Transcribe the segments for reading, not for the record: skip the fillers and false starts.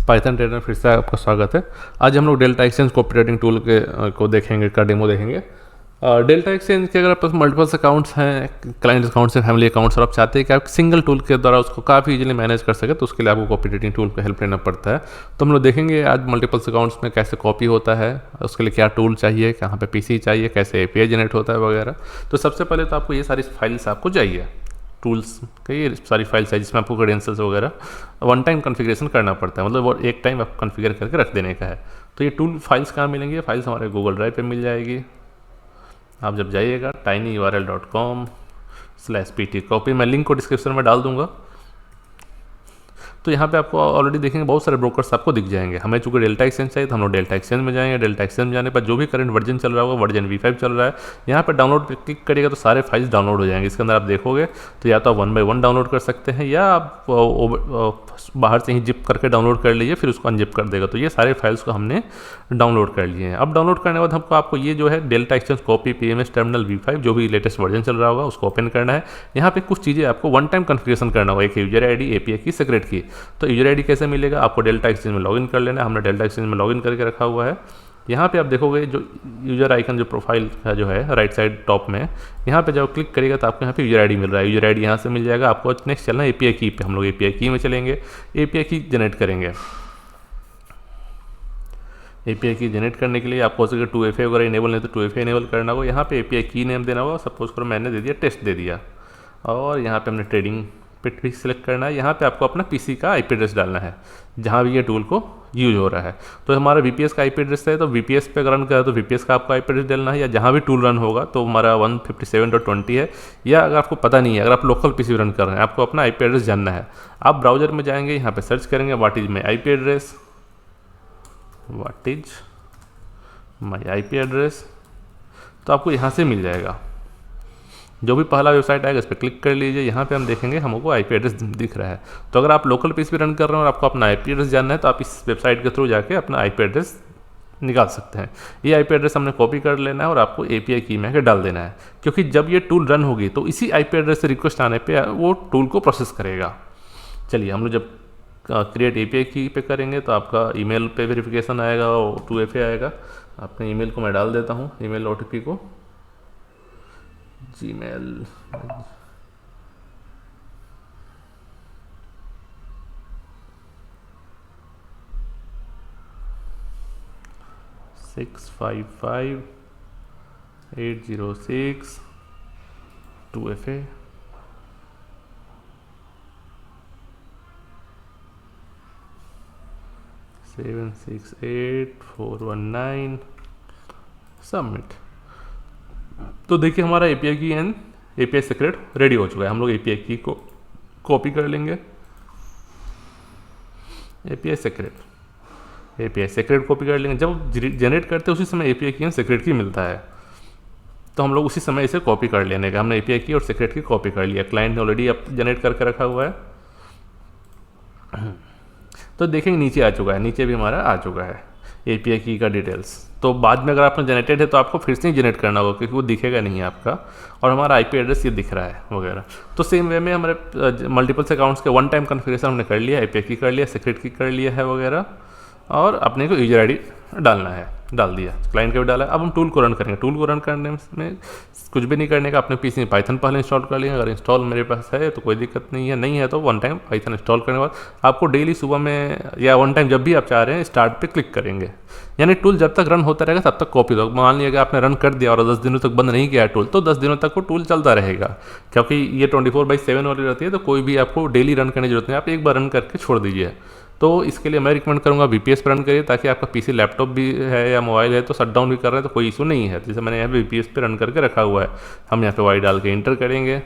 Python trader फिर से आपका स्वागत है। आज हम लोग delta exchange copy writing tool को देखेंगे, का डेमो देखेंगे। डेल्टा एक्सचेंज के अगर आपके पास मल्टीपल अकाउंट्स हैं, क्लाइंट अकाउंट्स हैं, फैमिली अकाउंट्स, और आप चाहते हैं कि आप सिंगल टूल के द्वारा उसको काफ़ी इजीली मैनेज कर सके, तो उसके लिए आपको कॉपी राइटिंग टूल का हेल्प लेना पड़ता है। तो हम लोग देखेंगे आज मल्टीपल अकाउंट्स में कैसे कॉपी होता है, उसके लिए क्या टूल चाहिए, कहाँ पे पीसी चाहिए, कैसे एपीआई जनरेट होता है वगैरह। तो सबसे पहले तो आपको ये सारी फाइल्स आपको चाहिए, टूल्स की ये सारी फाइल्स है जिसमें आपको क्रेडेंशियल्स वगैरह वन टाइम कॉन्फ़िगरेशन करना पड़ता है, मतलब वो एक टाइम आप कॉन्फ़िगर करके रख देने का है। तो ये टूल फाइल्स कहाँ मिलेंगी? फाइल्स हमारे गूगल ड्राइव पे मिल जाएगी। आप जब जाइएगा tinyurl.com/pt कॉपी, मैं लिंक को डिस्क्रिप्शन में डाल दूंगा। तो यहाँ पे आपको ऑलरेडी देखेंगे बहुत सारे ब्रोकर्स आपको दिख जाएंगे। हमें चूँकि डेल्टा एक्सचेंज चाहिए तो हम लोग डेल्टा एक्सचेंज में जाएंगे। डेल्टा एक्सचेंज में जाने पर जो भी करंट वर्जन चल रहा होगा, वर्जन V5 चल रहा है, यहाँ पर डाउनलोड पे क्लिक करिएगा तो सारे फाइल्स डाउनलोड हो जाएंगे। इसके अंदर आप देखोगे तो या तो आप 1 बाय 1 डाउनलोड कर सकते हैं, या आप बाहर से ही जिप करके डाउनलोड कर लीजिए, फिर उसको अनजिप कर देगा। तो ये सारे फाइल्स को हमने डाउनलोड कर लिए हैं। अब डाउनलोड करने के बाद आपको ये जो है delta exchange copy PMS terminal V5 जो भी लेटेस्ट वर्जन चल रहा होगा उसको ओपन करना है। यहाँ पे कुछ चीज़ें आपको वन टाइम कॉन्फ़िगरेशन करना होगा, एक यूजर आईडी, एपीआई की, सीक्रेट की। तो यूजर आईडी कैसे मिलेगा? आपको डेल्टा एक्सचेंज में लॉगिन कर लेना है। हमने डेल्टा एक्सचेंज में लॉगिन करके रखा हुआ है। यहाँ पे आप देखोगे जो यूजर आइकन, जो प्रोफाइल है जो है राइट साइड टॉप में, यहाँ पे जब क्लिक करिएगा तो आपको यहाँ पे यूजर आईडी मिल रहा है। यूजर आईडी यहाँ से मिल जाएगा। आपको नेक्स्ट चलना है एपीआई की पे। हम लोग एपीआई की में चलेंगे, एपीआई की जनरेट करेंगे। एपीआई की जनरेट करने के लिए आपको हो सके 2FA वगैरह इनेबल नहीं तो 2FA इनेबल करना होगा। यहाँ पे एपीआई की नेम देना होगा। सपोज करो मैंने दे दिया टेस्ट दे दिया, और यहाँ पे हमने ट्रेडिंग पिट भी सिलेक्ट करना है। यहाँ पे आपको अपना पीसी का आईपी एड्रेस डालना है जहाँ भी ये टूल को यूज हो रहा है। तो हमारा वीपीएस का आईपी एड्रेस है, तो वीपीएस पे रन करा तो वीपीएस का आपको आईपी एड्रेस डालना है, या जहाँ भी टूल रन होगा तो हमारा 157.20 है। या अगर आपको पता नहीं है, अगर आप लोकल पीसी रन कर रहे हैं, आपको अपना आईपी एड्रेस जानना है, आप ब्राउजर में जाएंगे, यहाँ पे सर्च करेंगे what is my IP address, what is my IP address, तो आपको यहाँ से मिल जाएगा। जो भी पहला वेबसाइट आएगा इस पर क्लिक कर लीजिए। यहाँ पे हम देखेंगे हमको आईपी एड्रेस दिख रहा है। तो अगर आप लोकल पीसी पे रन कर रहे हैं और आपको अपना आईपी एड्रेस जानना है तो आप इस वेबसाइट के थ्रू जाके अपना आईपी एड्रेस निकाल सकते हैं। ये आईपी एड्रेस हमने कॉपी कर लेना है और आपको एपीआई की में डाल देना है, क्योंकि जब ये टूल रन होगी तो इसी आईपी एड्रेस से रिक्वेस्ट आने पर वो टूल को प्रोसेस करेगा। चलिए हम लोग जब क्रिएट एपीआई की पे करेंगे तो आपका ईमेल पे वेरिफिकेशन आएगा और 2FA आएगा। अपने ईमेल को मैं डाल देता हूँ, ईमेल OTP को, Gmail 655-806 2FA 768419 सबमिट। तो देखिए हमारा एपीआई की एंड एपीआई सीक्रेट रेडी हो चुका है। हम लोग एपीआई की को कॉपी कर लेंगे, एपीआई सीक्रेट कॉपी कर लेंगे। जब जनरेट करते हैं उसी समय एपीआई की एंड सीक्रेट की मिलता है, तो हम लोग उसी समय इसे कॉपी कर लेने का। हमने एपीआई की और सीक्रेट की कॉपी कर लिया, क्लाइंट ने ऑलरेडी अब जनरेट करके रखा हुआ है। तो देखेंगे नीचे आ चुका है, नीचे भी हमारा आ चुका है एपीआई की का डिटेल्स। तो बाद में अगर आपने जनरेटेड है तो आपको फिर से ही जनरेट करना होगा, क्योंकि वो दिखेगा नहीं आपका, और हमारा आईपी एड्रेस ये दिख रहा है वगैरह। तो सेम वे में हमारे मल्टीपल अकाउंट्स के वन टाइम कॉन्फ़िगरेशन हमने कर लिया, एपीआई की कर लिया, सीक्रेट की कर लिया है वगैरह, और अपने को यूजर आईडी डालना है, डाल दिया, क्लाइंट का भी डाला। अब हम टूल को रन करेंगे। टूल को रन करने में कुछ भी नहीं करने का, अपने पीसी में पाइथन पहले इंस्टॉल कर लिया। अगर इंस्टॉल मेरे पास है तो कोई दिक्कत नहीं है, नहीं है तो वन टाइम पाइथन इंस्टॉल करने के बाद आपको डेली सुबह में या वन टाइम जब भी आप चाह रहे हैं स्टार्ट पे क्लिक करेंगे। यानी टूल जब तक रन होता रहेगा तब तक कॉपी दो। मान लिया कि आपने रन कर दिया और 10 दिनों तक बंद नहीं किया टूल, तो 10 दिनों तक वो टूल चलता रहेगा, क्योंकि ये 24/7 वाली रहती है। तो कोई भी आपको डेली रन करने की जरूरत नहीं, आप एक बार रन करके छोड़ दीजिए। तो इसके लिए मैं रिकमेंड करूँगा वीपीएस पर रन करिए, ताकि आपका पीसी लैपटॉप भी है या मोबाइल है तो शट डाउन भी कर रहे हैं तो कोई इशू नहीं है। जैसे मैंने यहाँ पे वीपीएस पे रन करके रखा हुआ है। हम यहाँ पे वाई डाल के इंटर करेंगे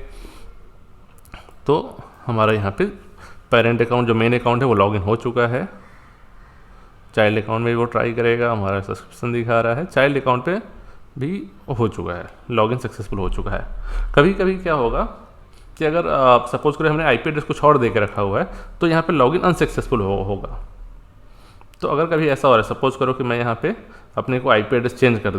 तो हमारा यहाँ पे पेरेंट अकाउंट जो मेन अकाउंट है वो लॉगिन हो चुका है। चाइल्ड अकाउंट में भी वो ट्राई करेगा, हमारा सब्सक्रिप्शन दिखा रहा है। चाइल्ड अकाउंट पे भी हो चुका है, लॉगिन सक्सेसफुल हो चुका है। कभी कभी क्या होगा कि अगर सपोज करें हमने आईपी एड्रेस कुछ और दे के रखा हुआ है तो यहाँ पे लॉगिन अनसक्सेसफुल होगा। तो अगर कभी ऐसा हो रहा है, सपोज करो कि मैं यहाँ पे अपने को आईपी एड्रेस चेंज कर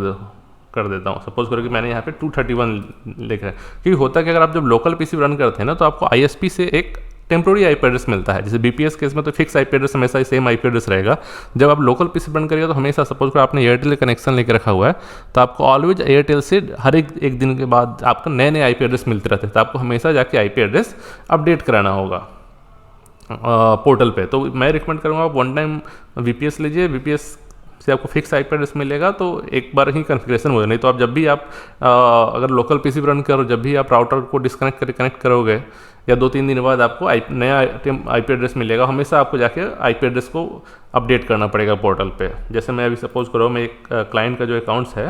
देता हूँ। सपोज करो कि मैंने यहाँ पे 231 लिखा है, क्योंकि होता है कि अगर आप जब लोकल पीसी रन करते हैं ना तो आपको आईएसपी से एक टेम्प्रोरी आईपी एड्रेस मिलता है। जैसे बीपीएस केस में तो फिक्स आईपी एड्रेस हमेशा सेम आईपी एड्रेस रहेगा। जब आप लोकल पीसी रन करिएगा तो हमेशा, सपोज करो आपने एयरटेल कनेक्शन लेकर रखा हुआ है, तो आपको ऑलवेज एयरटेल से हर एक दिन के बाद आपको नए नए आईपी एड्रेस मिलते रहते हैं, तो आपको हमेशा जाके आईपी एड्रेस अपडेट कराना होगा पोर्टल पे। तो मैं रिकमेंड करूँगा आप वन टाइम वीपीएस लीजिए, वीपीएस से आपको फिक्स आईपी एड्रेस मिलेगा, तो एक बार ही कन्फिग्रेशन हो जाए। नहीं तो आप जब भी आप अगर लोकल पीसी रन करो, जब भी आप राउटर को डिस्कनेक्ट करके कनेक्ट करोगे या 2-3 दिन बाद आपको नया आईपी एड्रेस मिलेगा, हमेशा आपको जाके आईपी एड्रेस को अपडेट करना पड़ेगा पोर्टल पे। जैसे मैं अभी सपोज करो मैं एक क्लाइंट का जो अकाउंट्स है,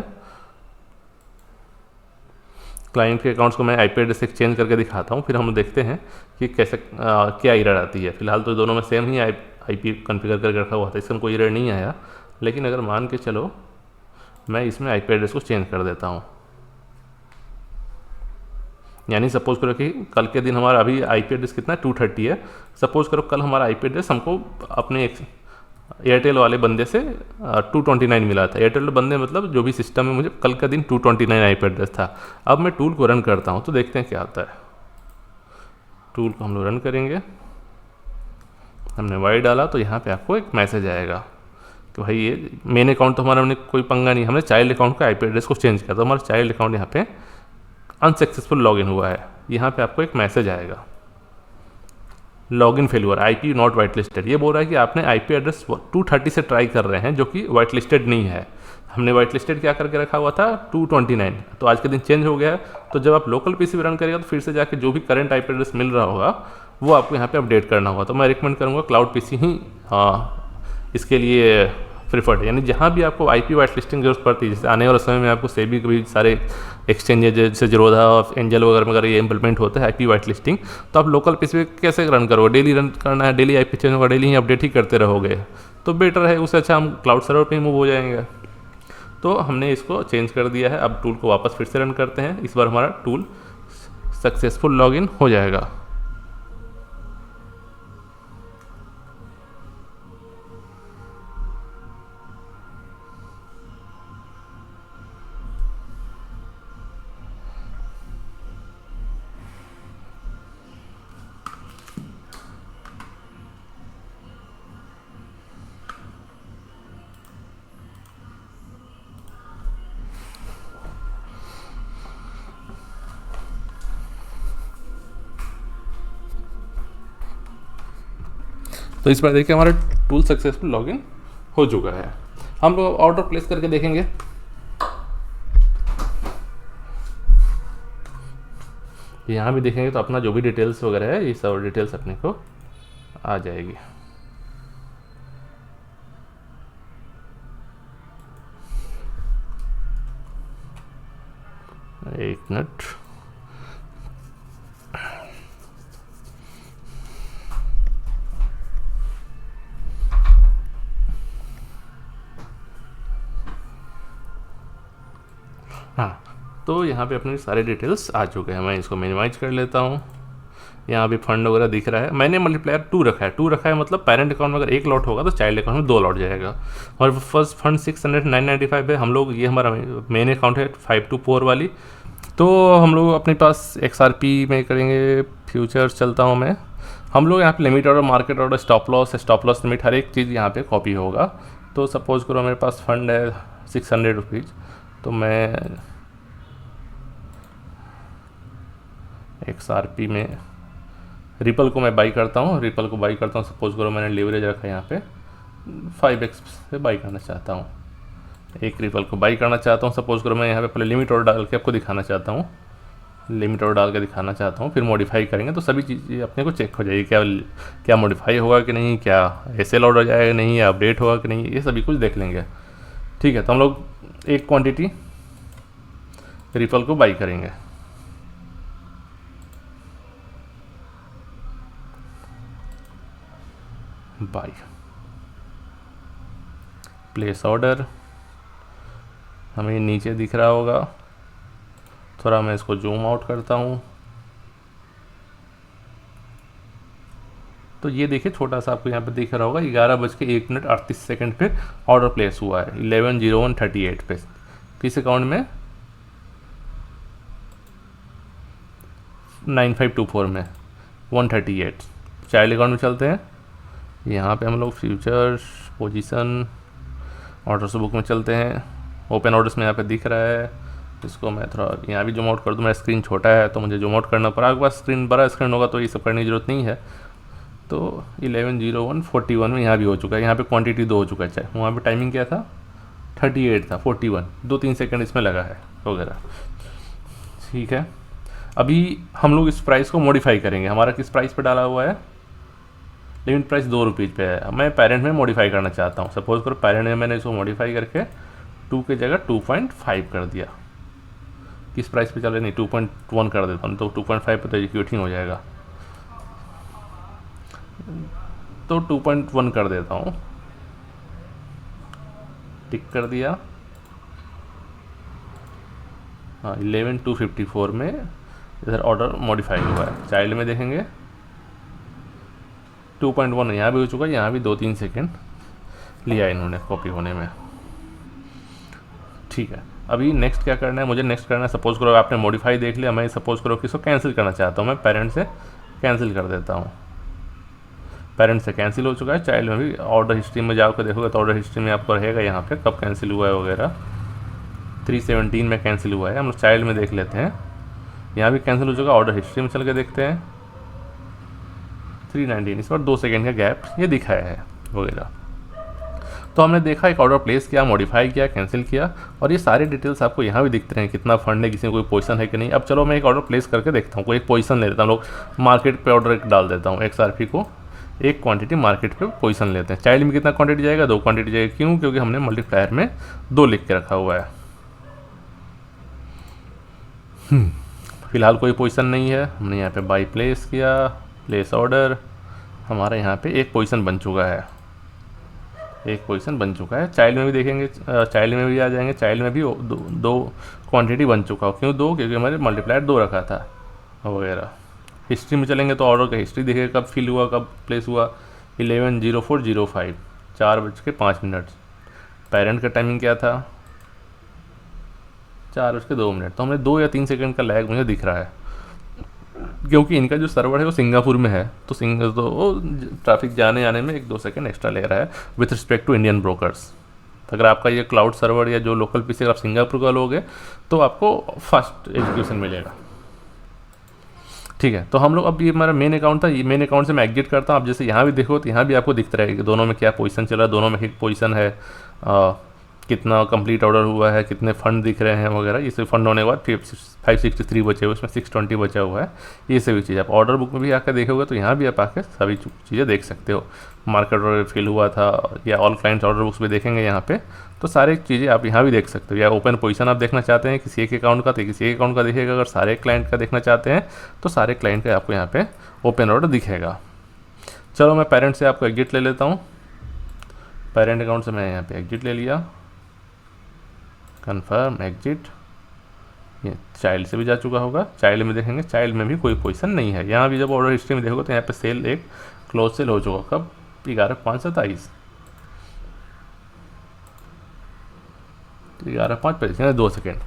क्लाइंट के अकाउंट्स को मैं आईपी एड्रेस एक्सचेंज करके दिखाता हूँ, फिर हम देखते हैं कि कैसे क्या एरर आती है। फिलहाल तो दोनों में सेम ही आईपी कॉन्फ़िगर करके रखा हुआ था, इसमें कोई एरर नहीं आया। लेकिन अगर मान के चलो मैं इसमें आईपी एड्रेस को चेंज कर देता हूँ, यानी सपोज करो कि कल के दिन हमारा अभी आईपी एड्रेस कितना 230 है, सपोज करो कल हमारा आईपी एड्रेस हमको अपने एयरटेल वाले बंदे से 229 मिला था। एयरटेल बंदे मतलब जो भी सिस्टम में मुझे कल का दिन 229 आईपी एड्रेस था। अब मैं टूल को रन करता हूँ तो देखते हैं क्या आता है। टूल को हम लोग रन करेंगे, हमने वाई डाला तो यहाँ पे आपको एक मैसेज आएगा कि भाई ये मेन अकाउंट तो हमारा, हमने कोई पंगा नहीं, हमने चाइल्ड अकाउंट का आईपी एड्रेस को चेंज किया, तो हमारा चाइल्ड अकाउंट यहाँ पे अनसक्सेसफुल लॉगिन हुआ है। यहाँ पे आपको एक मैसेज आएगा, login failure, IP not white listed. ये बोल रहा है कि आपने आईपी एड्रेस 230 से ट्राई कर रहे हैं, जो कि वाइट लिस्टेड नहीं है। हमने वाइट लिस्टेड क्या करके रखा हुआ था 229, तो आज के दिन चेंज हो गया है। तो जब आप लोकल पीसी पे रन करेगा तो फिर से जाके जो भी करंट आईपी एड्रेस मिल रहा होगा वो आपको यहाँ पे अपडेट करना होगा। तो मैं रिकमेंड करूँगा क्लाउड पीसी ही इसके लिए प्रिफर्ड, यानी जहाँ भी आपको आईपी वाइट लिस्टिंग जरूरत पड़ती है। जैसे आने वाले समय में आपको सेबी के भी सारे एक्सचेंजेस जैसे जीरोधा और एंजल वगैरह में अगर ये इंप्लीमेंट होता है आईपी वाइट लिस्टिंग, तो आप लोकल पीसी पे कैसे रन करोगे? डेली रन करना है, डेली आईपी चेंज होगा, डेली ही अपडेट ही करते रहोगे, तो बेटर है। उससे अच्छा हम क्लाउड सर्वर पे ही मूव हो जाएंगे। तो हमने इसको चेंज कर दिया है। अब टूल को वापस फिर से रन करते हैं, इस बार हमारा टूल सक्सेसफुल लॉगिन हो जाएगा। तो इस बार देखिए हमारा टूल सक्सेसफुल लॉगिन हो चुका है। हम लोग ऑर्डर प्लेस करके देखेंगे। यहाँ भी देखेंगे तो अपना जो भी डिटेल्स वगैरह है ये सब डिटेल्स अपने को आ जाएगी। एक मिनट, हाँ, तो यहाँ पे अपने सारे डिटेल्स आ चुके हैं। मैं इसको मिनिमाइज कर लेता हूँ। यहाँ भी फंड वगैरह दिख रहा है। मैंने मल्टीप्लायर 2 रखा है। 2 रखा है मतलब पेरेंट अकाउंट में अगर 1 लॉट होगा तो चाइल्ड अकाउंट में 2 लॉट जाएगा। और फर्स्ट फंड 600,995 है। हम लोग, ये हमारा मेन अकाउंट है 524 वाली। तो हम लोग अपने पास XRP में करेंगे। फ्यूचर्स चलता हूँ मैं। हम लोग यहाँ पे limit order, market order, stop loss limit, हर एक चीज़ यहाँ पे कॉपी होगा। तो सपोज करो मेरे पास फंड है 600 रुपीज़, तो मैं XRP में रिपल को मैं बाई करता हूँ। रिपल को बाई करता हूँ, सपोज करो मैंने लीवरेज रखा है यहाँ पे 5x से बाई करना चाहता हूँ। एक रिपल को बाई करना चाहता हूँ। सपोज करो मैं यहाँ पे पहले लिमिट ऑर्डर डाल के आपको दिखाना चाहता हूँ, लिमिट ऑर्डर डाल के दिखाना चाहता हूँ, फिर मॉडिफाई करेंगे तो सभी चीज़ें अपने को चेक हो जाएगी। क्या मॉडिफाई होगा कि नहीं, क्या SL ऑर्डर जाएगा नहीं, या अपडेट होगा कि नहीं, ये सभी कुछ देख लेंगे। ठीक है, तो हम लोग एक क्वांटिटी रिपल को बाई करेंगे। बाई, प्लेस ऑर्डर, हमें नीचे दिख रहा होगा। थोड़ा मैं इसको जूम आउट करता हूँ तो ये देखिए छोटा सा आपको यहाँ पे दिख रहा होगा 11:01 पे ऑर्डर प्लेस हुआ है 11:01:38 पे। किस अकाउंट में? 9524 में 138। चाइल्ड अकाउंट में चलते हैं, यहाँ पे हम लोग फ्यूचर्स पोजीशन ऑर्डर्स बुक में चलते हैं। ओपन ऑर्डर्स में यहाँ पे दिख रहा है, इसको मैं थोड़ा यहाँ भी जूम आउट कर दूँ। मेरा स्क्रीन छोटा है तो मुझे जूम आउट करना पड़ा। आपके पास स्क्रीन बड़ा स्क्रीन होगा तो ये सब करने की ज़रूरत नहीं है। तो 11:01:41 में यहाँ भी हो चुका है। यहाँ पे क्वांटिटी 2 हो चुका है। वहाँ पे टाइमिंग क्या था, 38 था, 41, 2-3 सेकंड इसमें लगा है वगैरह। ठीक है, अभी हम लोग इस प्राइस को मॉडिफाई करेंगे। हमारा किस प्राइस पे डाला हुआ है, लिमिट प्राइस 2 रुपीज़ पे है। मैं पेरेंट में मॉडिफाई करना चाहता हूँ। सपोज करो पेरेंट में मैंने इसको मॉडिफाई करके 2 की जगह 2.5 कर दिया। किस प्राइस पे चल रहा है, नहीं 2.1 कर देता हूँ, तो 2.5 पे तो एग्जीक्यूटिंग हो जाएगा, तो 2.1 कर देता हूँ। टिक कर दिया। हाँ 11:254 में इधर ऑर्डर मॉडिफाई हुआ है। चाइल्ड में देखेंगे 2.1 यहाँ भी हो चुका है, यहाँ भी 2-3 सेकेंड लिया इन्होंने कॉपी होने में। ठीक है, अभी नेक्स्ट क्या करना है, मुझे नेक्स्ट करना है, सपोज करो आपने मॉडिफाई देख लिया, मैं सपोज करो कि इसको कैंसिल करना चाहता हूँ। मैं पेरेंट से कैंसिल कर देता हूँ। पेरेंट से कैंसिल हो चुका है। चाइल्ड में भी ऑर्डर हिस्ट्री में जाकर देखोगे तो ऑर्डर हिस्ट्री में आपको रहेगा यहाँ पे कब कैंसिल हुआ है वगैरह। 3:17 में कैंसिल हुआ है। हम लोग चाइल्ड में देख लेते हैं, यहाँ भी कैंसिल हो चुका है। ऑर्डर हिस्ट्री में चल के देखते हैं 3:19, इस पर 2 सेकेंड का गैप ये दिखाया है वगैरह। तो हमने देखा एक ऑर्डर प्लेस किया, मॉडिफाई किया, कैंसिल किया, और ये सारे डिटेल्स आपको यहाँ भी दिखते हैं, कितना फंड है, किसी में कोई पोजीशन है कि नहीं। अब चलो मैं एक ऑर्डर प्लेस करके देखता हूँ, कोई एक पोजीशन ले लेता हूँ। लोग मार्केट पे ऑर्डर डाल देता हूँ, XRP को एक क्वांटिटी मार्केट पे पोजीशन लेते हैं। चाइल्ड में कितना क्वांटिटी जाएगा, 2 क्वांटिटी जाएगी। क्यों, क्योंकि हमने मल्टीप्लायर में 2 लिख के रखा हुआ है। फिलहाल कोई पोजीशन नहीं है। हमने यहाँ पे बाई प्लेस किया, प्लेस ऑर्डर, हमारा यहाँ पे एक पोजीशन बन चुका है, एक पोजीशन बन चुका है। चाइल्ड में भी देखेंगे, चाइल्ड में भी आ जाएंगे। चाइल्ड में भी 2 क्वांटिटी बन चुका हो। क्यों 2, क्योंकि हमारे मल्टीप्लायर 2 रखा था वगैरह। हिस्ट्री में चलेंगे तो ऑर्डर का हिस्ट्री दिखेगा, कब फिल हुआ, कब प्लेस हुआ। 11:04:05, 4:05। पेरेंट का टाइमिंग क्या था, 4:02। तो हमें 2 या 3 सेकंड का लैग मुझे दिख रहा है, क्योंकि इनका जो सर्वर है वो सिंगापुर में है। तो वो ट्रैफिक जाने आने में 1-2 सेकंड एक्स्ट्रा ले रहा है with respect to Indian brokers. अगर आपका ये क्लाउड सर्वर या जो लोकल पीसी अगर आप सिंगापुर का लोगे तो आपको फास्ट एग्जीक्यूशन मिलेगा। ठीक है, तो हम लोग अब ये हमारा मेन अकाउंट था, ये मेन अकाउंट से मैं एग्जिट करता हूँ। अब जैसे यहाँ भी देखो तो यहाँ भी आपको दिखता रहेगा कि दोनों में क्या पोजीशन चल रहा है, दोनों में एक पोजीशन है, कितना कंप्लीट ऑर्डर हुआ है, कितने फंड दिख रहे हैं वगैरह। ये सब फंड होने के बाद 563 बचे हुए, इसमें 620 बचा हुआ है। ये सभी चीज़ आप ऑर्डर बुक में भी आकर देखोगे तो यहाँ भी आप आकर सभी चीज़ें देख सकते हो। मार्केट ऑर्डर फिल हुआ था या ऑल क्लाइंट्स ऑर्डर बुक्स भी देखेंगे यहाँ पे, तो सारी चीज़ें आप यहाँ भी देख सकते हो। या ओपन पोजीशन आप देखना चाहते हैं किसी एक अकाउंट का तो किसी एक अकाउंट का दिखेगा। अगर सारे क्लाइंट का देखना चाहते हैं तो सारे क्लाइंट का आपको यहाँ पे ओपन ऑर्डर दिखेगा। चलो मैं पेरेंट से आपको एग्जिट ले लेता हूँ। पेरेंट अकाउंट से मैं यहाँ पे एग्जिट ले लिया, कन्फर्म एग्जिट। ये चाइल्ड से भी जा चुका होगा। चाइल्ड में देखेंगे, चाइल्ड में भी कोई पोजीशन नहीं है। यहाँ भी जब ऑर्डर हिस्ट्री में देखोगे तो यहाँ पे सेल एक क्लोज सेल हो चुका, कब 11:05:27, 11:05 2 सेकेंड।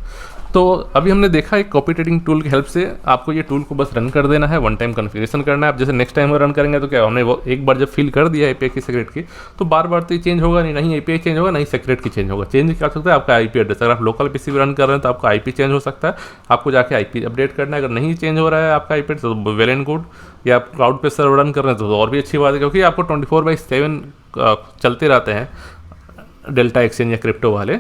तो अभी हमने देखा एक कॉपी ट्रेडिंग टूल की हेल्प से आपको ये टूल को बस रन कर देना है, वन टाइम कॉन्फ़िगरेशन करना है। अब जैसे नेक्स्ट टाइम रन करेंगे तो क्या, हमने वो एक बार जब फिल कर दिया एपीआई की सेक्रेट की तो बार बार तो ये चेंज होगा नहीं एपीआई चेंज होगा, नहीं सेक्रेट की चेंज होगा। चेंज क्या हो सकता है, आपका आईपी एड्रेस। अगर आप लोकल पीसी भी रन कर रहे हैं तो आपका आईपी चेंज हो सकता है, आपको जाके आईपी अपडेट करना है। अगर नहीं चेंज हो रहा है आपका आईपी तो वेल एंड गुड, या आप क्लाउड पे सर्वर रन कर रहे हैं तो और भी अच्छी बात है, क्योंकि आपको 24/7 चलते रहते हैं डेल्टा एक्सचेंज या क्रिप्टो वाले।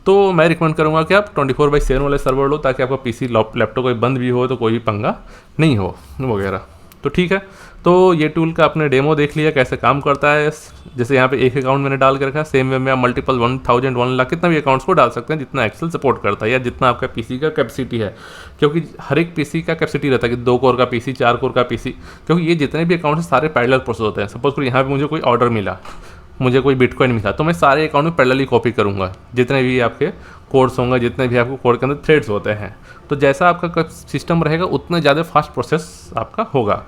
तो मैं रिकमेंड करूंगा कि आप 24/7 वाले सर्वर लो, ताकि आपका पीसी लैपटॉप कोई बंद भी हो तो कोई भी पंगा नहीं हो वगैरह। तो ठीक है, तो ये टूल का आपने डेमो देख लिया कैसे काम करता है। जैसे यहाँ पे एक अकाउंट मैंने डाल के रखा है, सेम वे में आप मल्टीपल 1000 1 लाख कितना भी अकाउंट्स को डाल सकते हैं, जितना एक्सेल सपोर्ट करता है या जितना आपका पीसी का कैपेसिटी है। क्योंकि हर एक पीसी का कैपेसिटी रहता है कि 2 कोर का पीसी, 4 कोर का पीसी, क्योंकि ये जितने भी अकाउंट हैं सारे पैरेलल प्रोसेस होते हैं। सपोज करो यहाँ पे मुझे कोई ऑर्डर मिला, मुझे कोई बिटकॉइन मिला, तो मैं सारे अकाउंट में पैरेलली कॉपी करूँगा, जितने भी आपके कोड्स होंगे, जितने भी आपको कोड के अंदर थ्रेड्स होते हैं। तो जैसा आपका सिस्टम रहेगा उतना ज़्यादा फास्ट प्रोसेस आपका होगा।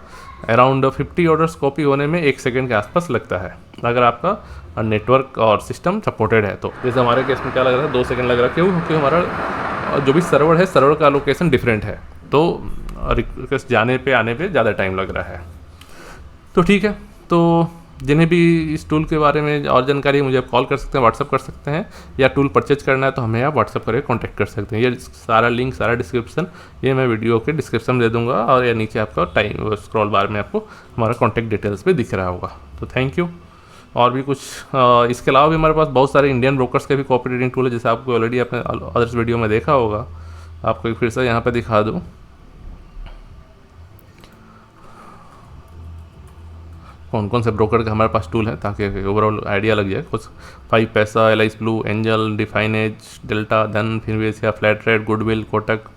अराउंड 50 ऑर्डर्स कॉपी होने में 1 सेकंड के आसपास लगता है, अगर आपका नेटवर्क और सिस्टम सपोर्टेड है तो। जैसे हमारे केस में क्या लग रहा है, 2 सेकंड लग रहा है। क्यों? क्योंकि हमारा जो भी सर्वर है, सर्वर का लोकेशन डिफरेंट है, तो रिक्वेस्ट जाने पे आने पे ज़्यादा टाइम लग रहा है। तो ठीक है, तो जिन्हें भी इस टूल के बारे में और जानकारी है, मुझे आप कॉल कर सकते हैं, व्हाट्सअप कर सकते हैं, या टूल परचेज करना है तो हमें आप व्हाट्सअप करके कांटेक्ट कर सकते हैं। ये सारा लिंक, सारा डिस्क्रिप्शन ये मैं वीडियो के डिस्क्रिप्शन में दे दूंगा, और या नीचे आपका टाइम स्क्रॉल बार में आपको हमारा कॉन्टैक्ट डिटेल्स भी दिख रहा होगा। तो थैंक यू। और भी कुछ इसके अलावा भी हमारे पास बहुत सारे इंडियन ब्रोकर्स के भी कॉपी ट्रेडिंग टूल है, जैसे आपको ऑलरेडी अपने अदर्स वीडियो में देखा होगा। आपको एक फिर से यहाँ पे दिखा दूँ, कौन कौन से ब्रोकर का हमारे पास टूल है, ताकि ओवरऑल आइडिया लग जाए कुछ। 5 paisa, Alice Blue, Angel, Definedge, Delta, Dhan, Finvasia, flat rate, Goodwill, Kotak.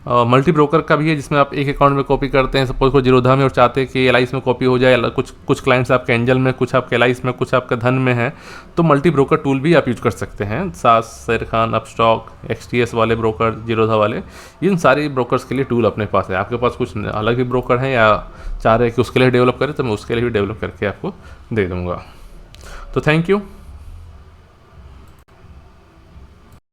Multi broker का भी है, जिसमें आप एक अकाउंट में कॉपी करते हैं। सपोज को जीरोधा में और चाहते हैं कि एलाइस में कॉपी हो जाए, कुछ क्लाइंट्स आपके एंजल में, कुछ आपके एलाइस में, कुछ आपके धन में है, तो मल्टी ब्रोकर टूल भी आप यूज कर सकते हैं। सास, शेर खान, अपस्टॉक, XTS वाले ब्रोकर, जीरोधा वाले, इन सारी ब्रोकर्स के लिए टूल अपने पास है। आपके पास कुछ अलग ही ब्रोकर हैं या चाह रहे हैं कि उसके लिए डेवलप करें, तो मैं उसके लिए भी डेवलप करके आपको दे दूँगा। तो थैंक यू।